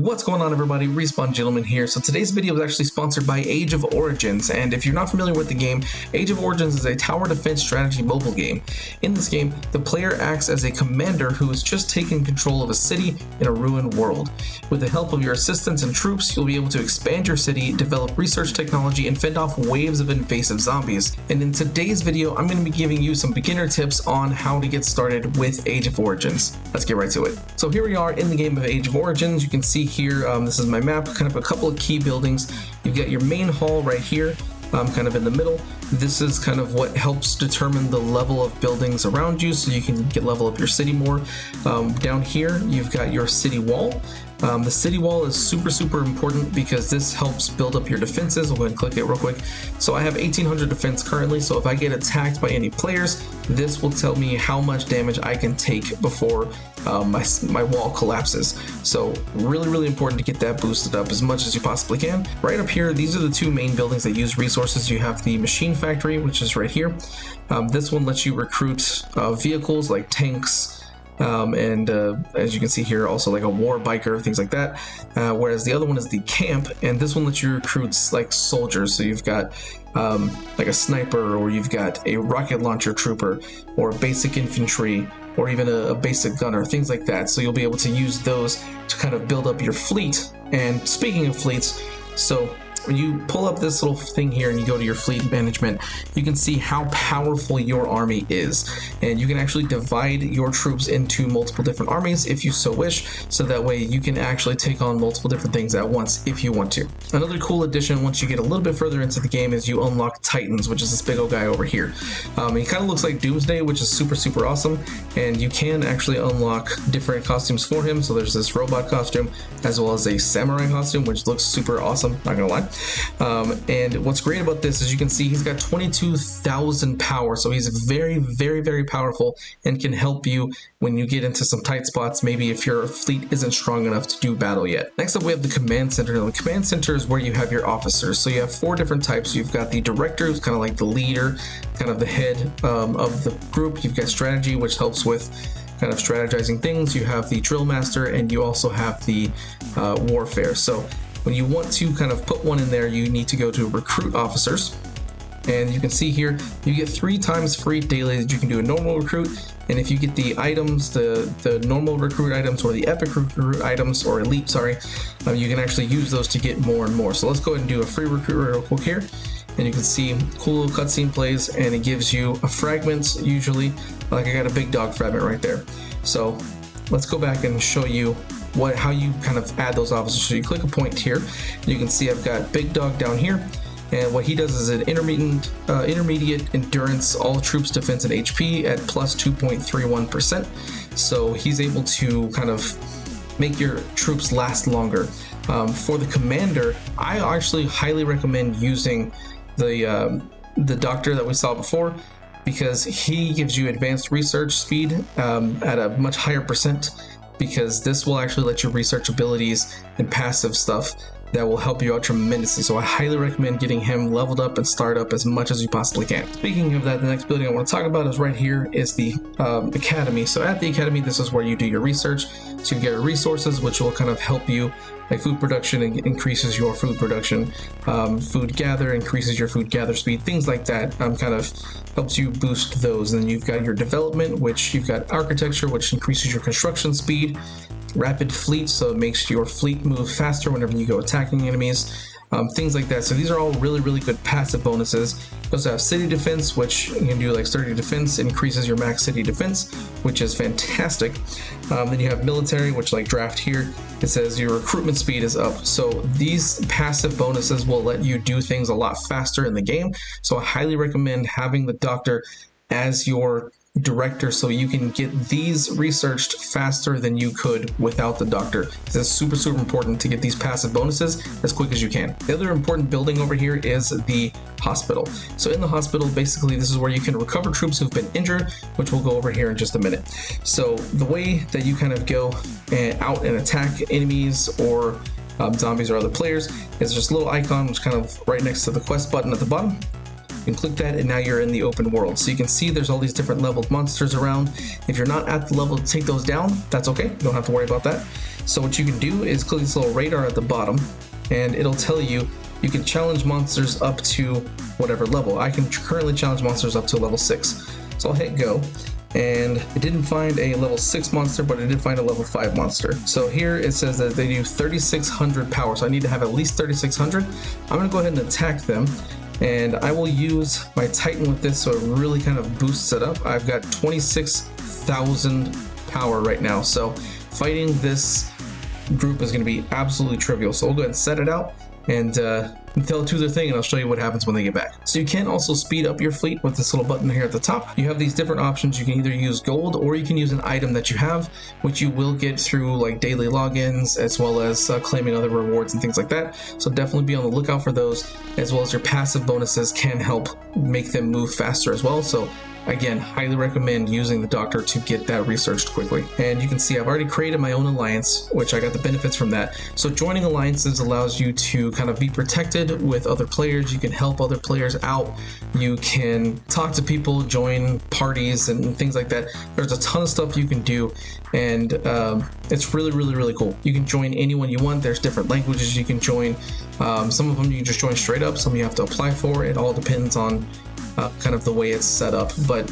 What's going on, everybody? RespawnedGentleman here. So today's video is actually sponsored by Age of Origins, and if you're not familiar with the game, Age of Origins is a tower defense strategy mobile game. In this game, the player acts as a commander who has just taken control of a city in a ruined world. With the help of your assistants and troops, you'll be able to expand your city, develop research technology, and fend off waves of invasive zombies. And in today's video, I'm going to be giving you some beginner tips on how to get started with Age of Origins. Let's get right to it. So here we are in the game of Age of Origins. You can see here, this is my map, kind of a couple of key buildings. You've got your main hall right here, kind of in the middle. This is kind of what helps determine the level of buildings around you, so you can level up your city more. Down here, you've got your city wall. The city wall is super important because this helps build up your defenses. I'll go ahead and click it real quick. So I have 1800 defense currently, so if I get attacked by any players, this will tell me how much damage I can take before my wall collapses. So really important to get that boosted up as much as you possibly can. Right up here, these are the two main buildings that use resources. You have the machine factory, which is right here. This one lets you recruit vehicles like tanks, and as you can see here, also like a war biker, things like that. Whereas the other one is the camp, and this one lets you recruit like soldiers. So you've got like a sniper, or you've got a rocket launcher trooper, or basic infantry, or even a basic gunner, things like that. So you'll be able to use those to kind of build up your fleet. And speaking of fleets, so when you pull up this little thing here and you go to your fleet management, you can see how powerful your army is, and you can actually divide your troops into multiple different armies if you so wish, so that way you can actually take on multiple different things at once if you want to. Another cool addition once you get a little bit further into the game is you unlock Titans, which is this big old guy over here. He kind of looks like Doomsday, which is super awesome, and you can actually unlock different costumes for him. So there's this robot costume as well as a samurai costume, which looks super awesome, not gonna lie. And what's great about this is you can see he's got 22,000 power, so he's very powerful and can help you when you get into some tight spots, maybe if your fleet isn't strong enough to do battle yet. Next up, we have the command center. Now, the command center is where you have your officers. So you have four different types. You've got the director, who's kind of like the leader, kind of the head of the group. You've got strategy, which helps with kind of strategizing things. You have the drill master, and you also have the warfare. So when you want to kind of put one in there, you need to go to recruit officers, and you can see here you get 3 times free daily that you can do a normal recruit. And if you get the items, the normal recruit items or the epic recruit items, or elite, sorry, you can actually use those to get more and more. So let's go ahead and do a free recruit real quick here, and you can see cool little cutscene plays, and it gives you a fragment, usually like I got a big dog fragment right there. So let's go back and show you how you kind of add those officers. So you click a point here, and you can see I've got Big Dog down here, and what he does is an intermediate endurance, all troops defense and HP at plus 2.31%. So he's able to kind of make your troops last longer. For the commander, I actually highly recommend using the doctor that we saw before, because he gives you advanced research speed at a much higher percent, because this will actually let you research abilities and passive stuff that will help you out tremendously. So I highly recommend getting him leveled up and start up as much as you possibly can. Speaking of that, the next building I want to talk about is right here, is the academy. So at the academy, this is where you do your research. So you get resources, which will kind of help you, like food production, and increases your food production. Food gather increases your food gather speed, things like that. Kind of helps you boost those. And then you've got your development, which you've got architecture, which increases your construction speed. Rapid fleet, so it makes your fleet move faster whenever you go attacking enemies, things like that. So these are all really good passive bonuses. You also have city defense, which you can do like sturdy defense, increases your max city defense, which is fantastic. Then you have military, which like draft here, it says your recruitment speed is up. So these passive bonuses will let you do things a lot faster in the game. So I highly recommend having the doctor as your director, so you can get these researched faster than you could without the doctor. It's super important to get these passive bonuses as quick as you can. The other important building over here is the hospital. So in the hospital, basically this is where you can recover troops who've been injured, which we'll go over here in just a minute. So the way that you kind of go out and attack enemies or zombies or other players is just a little icon, which kind of right next to the quest button at the bottom. You can click that and now you're in the open world. So you can see there's all these different leveled monsters around. If you're not at the level to take those down, that's okay. You don't have to worry about that. So what you can do is click this little radar at the bottom and it'll tell you you can challenge monsters up to whatever level. I can currently challenge monsters up to level 6. So I'll hit go. And it didn't find a level 6 monster, but it did find a level 5 monster. So here it says that they do 3,600 power, so I need to have at least 3,600. I'm going to go ahead and attack them, and I will use my Titan with this so it really kind of boosts it up. I've got 26,000 power right now, so fighting this group is going to be absolutely trivial. So we'll go ahead and set it out and tell it to their thing, and I'll show you what happens when they get back. So you can also speed up your fleet with this little button here at the top. You have these different options. You can either use gold or you can use an item that you have, which you will get through like daily logins as well as claiming other rewards and things like that. So definitely be on the lookout for those, as well as your passive bonuses can help make them move faster as well. So again, highly recommend using the doctor to get that researched quickly. And you can see I've already created my own alliance, which I got the benefits from that. So joining alliances allows you to kind of be protected with other players. You can help other players out. You can talk to people, join parties and things like that. There's a ton of stuff you can do, and it's really cool. You can join anyone you want. There's different languages you can join. Some of them you can just join straight up. Some you have to apply for. It all depends on kind of the way it's set up, but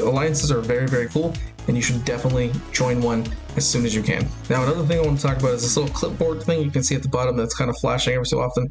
alliances are very cool, and you should definitely join one as soon as you can. Now another thing I want to talk about is this little clipboard thing you can see at the bottom that's kind of flashing every so often,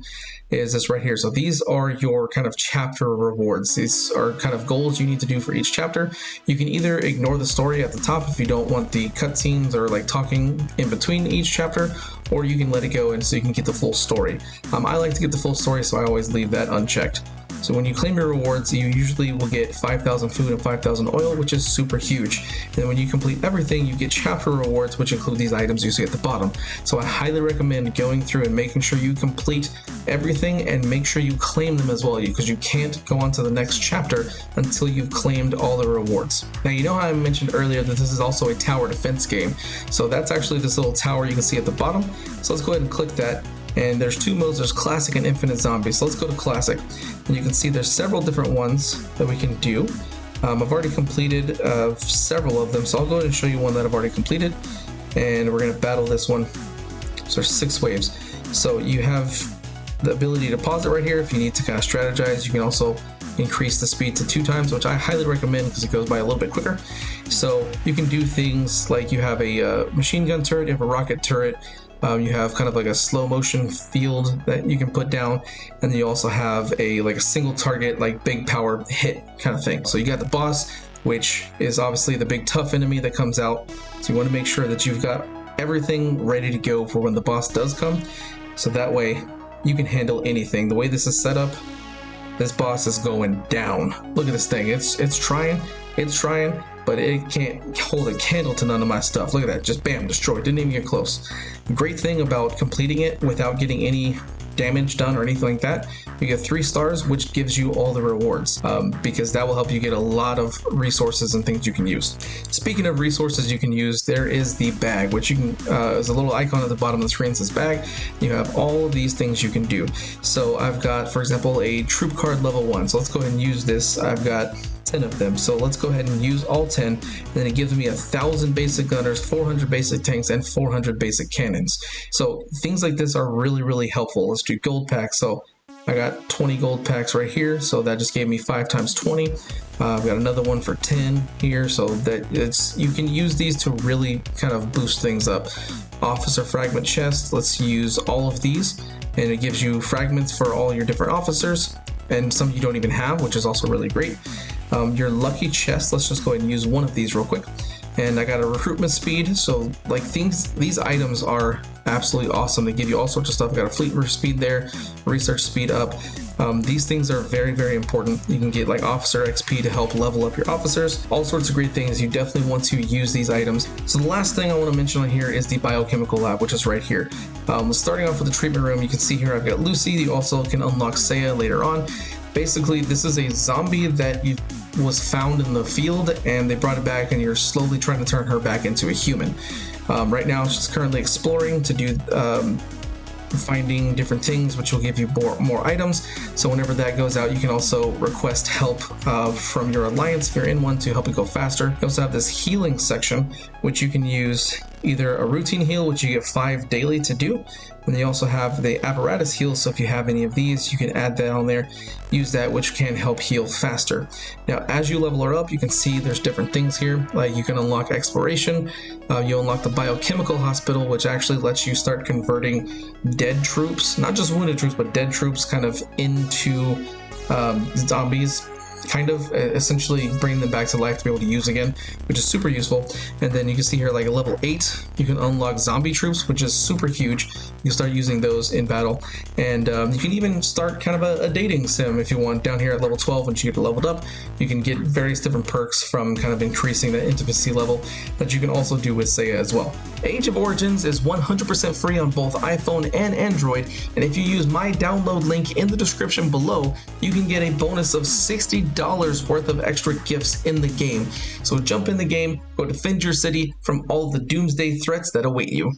is this right here. So these are your kind of chapter rewards. These are kind of goals you need to do for each chapter. You can either ignore the story at the top if you don't want the cutscenes or like talking in between each chapter, or you can let it go and so you can get the full story. I like to get the full story, so I always leave that unchecked. So when you claim your rewards, you usually will get 5,000 food and 5,000 oil, which is super huge. And when you complete everything, you get chapter rewards, which include these items you see at the bottom. So I highly recommend going through and making sure you complete everything and make sure you claim them as well, because you can't go on to the next chapter until you've claimed all the rewards. Now, you know how I mentioned earlier that this is also a tower defense game. So that's actually this little tower you can see at the bottom. So let's go ahead and click that. And there's two modes, there's classic and infinite zombies. So let's go to classic, and you can see there's several different ones that we can do. I've already completed several of them, so I'll go ahead and show you one that I've already completed, and we're going to battle this one. So there's 6 waves. So you have the ability to pause it right here if you need to kind of strategize. You can also increase the speed to 2 times, which I highly recommend because it goes by a little bit quicker. So you can do things like you have a machine gun turret, you have a rocket turret, you have kind of like a slow motion field that you can put down, and then you also have a single target, like big power hit kind of thing. So you got the boss, which is obviously the big tough enemy that comes out. So you want to make sure that you've got everything ready to go for when the boss does come, so that way you can handle anything. The way this is set up, this boss is going down. Look at this thing. It's trying, but it can't hold a candle to none of my stuff. Look at that, just bam, destroyed, didn't even get close. Great thing about completing it without getting any damage done or anything like that, you get 3 stars, which gives you all the rewards, because that will help you get a lot of resources and things you can use. Speaking of resources you can use, there is the bag, which you can, is a little icon at the bottom of the screen that says bag. You have all of these things you can do. So I've got, for example, a troop card level 1. So let's go ahead and use this. I've got 10 of them. So let's go ahead and use all 10, and then it gives me 1,000 basic gunners, 400 basic tanks, and 400 basic cannons. So things like this are really helpful. Let's do gold packs. So I got 20 gold packs right here, so that just gave me 5 times 20. I've got another one for 10 here, so that you can use these to really kind of boost things up. Officer fragment chest, let's use all of these, and it gives you fragments for all your different officers, and some you don't even have, which is also really great. Your lucky chest, let's just go ahead and use one of these real quick. And I got a recruitment speed, so like these items are absolutely awesome. They give you all sorts of stuff. I got a fleet speed there, research speed up. These things are very important. You can get like officer XP to help level up your officers, all sorts of great things. You definitely want to use these items. So the last thing I want to mention on here is the Biochemical Lab, which is right here. Starting off with the treatment room, you can see here I've got Lucy. You also can unlock Saya later on. Basically, this is a zombie that was found in the field, and they brought it back, and you're slowly trying to turn her back into a human. Right now, she's currently exploring to do finding different things, which will give you more items. So whenever that goes out, you can also request help from your alliance if you're in one to help you go faster. You also have this healing section, which you can use either a routine heal, which you get 5 daily to do, and you also have the apparatus heal. So if you have any of these, you can add that on there, use that, which can help heal faster. Now, as you level her up, you can see there's different things here, like you can unlock exploration, you unlock the biochemical hospital, which actually lets you start converting dead troops, not just wounded troops, but dead troops kind of into zombies, kind of essentially bringing them back to life to be able to use again, which is super useful. And then you can see here, like at level 8, you can unlock zombie troops, which is super huge. You can start using those in battle, and you can even start kind of a dating sim if you want. Down here at level 12, once you get leveled up, you can get various different perks from kind of increasing the intimacy level that you can also do with Seiya as well. Age of Origins is 100% free on both iPhone and Android, and if you use my download link in the description below, you can get a bonus of $60 worth of extra gifts in the game. So jump in the game, go defend your city from all the doomsday threats that await you.